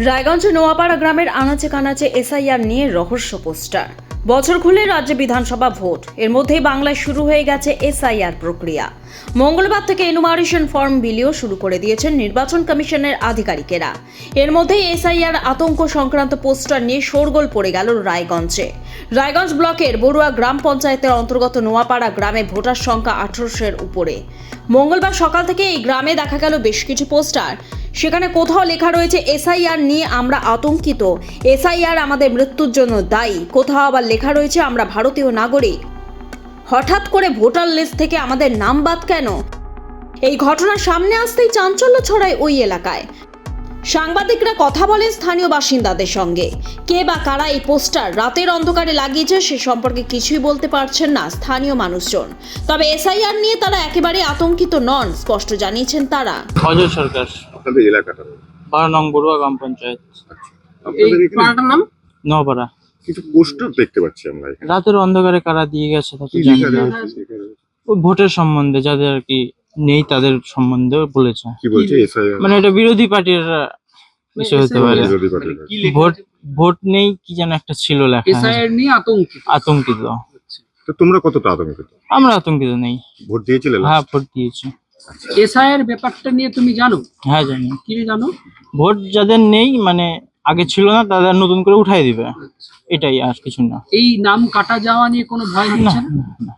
রায়গঞ্জ নোয়াপাড়া গ্রামের আনাচে কানাচে এসআইআর নিয়ে রহস্য পোস্টার। বছর খুলে রাজ্যে বিধানসভা ভোট, এর মধ্যেই বাংলায় শুরু হয়ে গেছে এসআইআর প্রক্রিয়া। মঙ্গলবার থেকে এনুমারেশন ফর্ম বিলিও শুরু করে দিয়েছেন নির্বাচন কমিশনের আধিকারিকেরা। এর মধ্যেই এসআইআর আতঙ্ক সংক্রান্ত পোস্টার নিয়ে শোরগোল পড়ে গেল রায়গঞ্জে। রায়গঞ্জ ব্লকের বড়ুয়া গ্রাম পঞ্চায়েতের অন্তর্গত নোয়াপাড়া গ্রামে ভোটার সংখ্যা 1800-এর উপরে। মঙ্গলবার সকাল থেকে এই গ্রামে দেখা গেল বেশ কিছু পোস্টার। সেখানে কোথাও লেখা রয়েছে এসআইআর নিয়ে আমরা আতঙ্কিত, এসআইআর আমাদের মৃত্যুর জন্য দায়ী। কোথাও আবার লেখা রয়েছে আমরা ভারতীয় নাগরিক, হঠাৎ করে ভোটার লিস্ট থেকে আমাদের নাম বাদ কেন? এই ঘটনার সামনে আসতেই চাঞ্চল্য ছড়ায় ওই এলাকায়। সাংবাদিকরা কথা বলেন স্থানীয় বাসিন্দাদের সঙ্গে। কে বা কারা এই পোস্টার রাতের অন্ধকারে লাগিয়েছে সে সম্পর্কে কিছুই বলতে পারছেন না স্থানীয় মানুষজন। তবে এসআইআর নিয়ে তারা একেবারে আতঙ্কিত নন, স্পষ্ট জানিয়েছেন তারা। অজয় সরকার, আপনাদের এলাকাটা 12 নং বড়ুয়া গ্রাম পঞ্চায়েত। আপনাদের এখানে নাম নোয়াপাড়া। কিছু পোস্টার দেখতে পাচ্ছি আমরা এখানে। রাতের অন্ধকারে কারা দিয়ে গেছে তা তো কি জানি লেখা না। রয়েছে সেখানে? ওই ভোটের সম্বন্ধে যাদের আর কি নেই তাদের সম্বন্ধে বলেছে। কি বলছে এসআইআর? মানে এটা বিরোধী পার্টির বিষয় হতে পারে। বিরোধী পার্টির। ভোট নেই কি যেন একটা ছিল লেখা, এসআইআর নিয়ে আতঙ্কিত। তো তোমরা কতটা আতঙ্কিত? আমরা আতঙ্কিত নেই। ভোট দিয়েছিলে? হ্যাঁ, ভোট দিয়েছি। এসআইআর ব্যাপারটা নিয়ে তুমি জানো? হ্যাঁ, জানি। কি জানো? ভোট যাদের নেই, মানে আগে ছিল না, তাদের নতুন করে উঠাই দিবে, এটাই, আর কিছু না। এই নাম কাটা যাওয়া নিয়ে কোনো ভয় না, হচ্ছে না? না, না,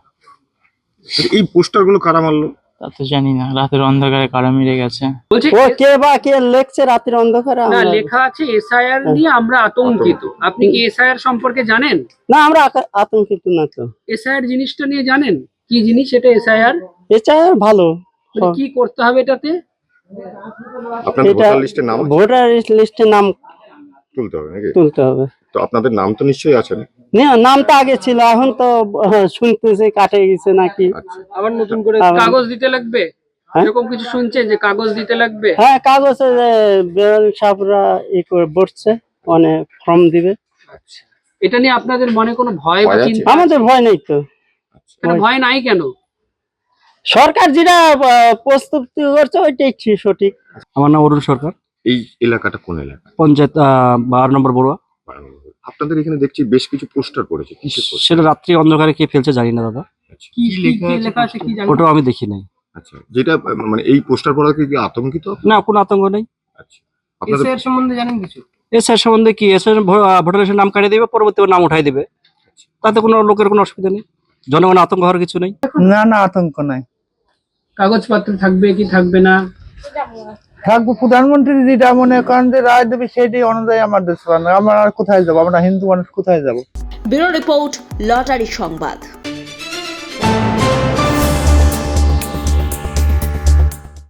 এই পোস্টারগুলো কারা মারলো? তা তো জানি না। রাতের অন্ধকারে কারা মেরে গেছে। বলছে ও কে বা কে লেখছে রাতের অন্ধকারে? না, আমরা- লেখা আছে এসআইআর নিয়ে আমরা আতঙ্কিত। আপনি কি এসআইআর সম্পর্কে জানেন? না, আমরা আতঙ্কিত না তো। এসআইআর জিনিসটা নিয়ে জানেন? কি জিনিস এটা এসআইআর? এটা ভালো। কি করতে হবে এটাতে? আপনাদের এটা ভোটার লিস্টে নাম ভোটার লিস্টে নাম তুলতে হবে নাকি? তুলতে হবে। তো আপনাদের নাম তো নিশ্চয়ই আছে না? না, নামটা আগে ছিল, এখন তো শুনতেছে কাটে গেছে নাকি। আচ্ছা, আবার নতুন করে আবার- কাগজ দিতে লাগবে? হ্যাঁ? এরকম কিছু শুনছেন যে কাগজ দিতে লাগবে? হ্যাঁ, কাগজে বেরোল সাহেবরা ই করে বসছে, অনেক ফর্ম দিবে। এটা নিয়ে আপনাদের মনে কোনো ভয় বা ভয় আছে? চিন্তা? আমাদের ভয় নেই তো। কেন ভয় নাই কেন? সরকার যেটা প্রস্তুতি করছে ওইটাই ঠিক, সঠিক। আমার নাম অরুণ সরকার, এই এলাকাটা কোন এলাকা? পঞ্চায়েত 12 নম্বর বড়ুয়া। আপনাদের এখানে দেখছি বেশ কিছু পোস্টার পড়েছে, কিসের পোস্টার? সেটা রাত্রি অন্ধকারে কে ফেলছে জানি না দাদা, আচ্ছা, কি লেখা আছে কি জানেন? ওটাও আমি দেখি নাই। আচ্ছা, যেটা মানে এই পোস্টার পড়া কি আতঙ্কিত? না, কোনো আতঙ্ক নেই। আচ্ছা, আপনাদের এসআইআর সম্বন্ধে জানেন কিছু? এসআর সম্বন্ধে কি, এসআর ভোটার লিস্টের নাম কাটিয়ে দিবে, পরবর্তী নাম উঠাই দিবে, তাতে কোনো লোকের কোনো অসুবিধা নেই। জনগণ আতঙ্ক হওয়ার কিছু নেই। না না, আতঙ্ক নাই। কাগজপত্র থাকবে কি থাকবে না? থাকবো, প্রধানমন্ত্রী যেটা মনে করেন যে রায় দেবে সেটাই অনুযায়ী আমার দেশ বানাবে। আমরা আর কোথায় যাবো? আমরা হিন্দু মানুষ কোথায় যাবো? ব্যুরো রিপোর্ট, লটারি সংবাদ।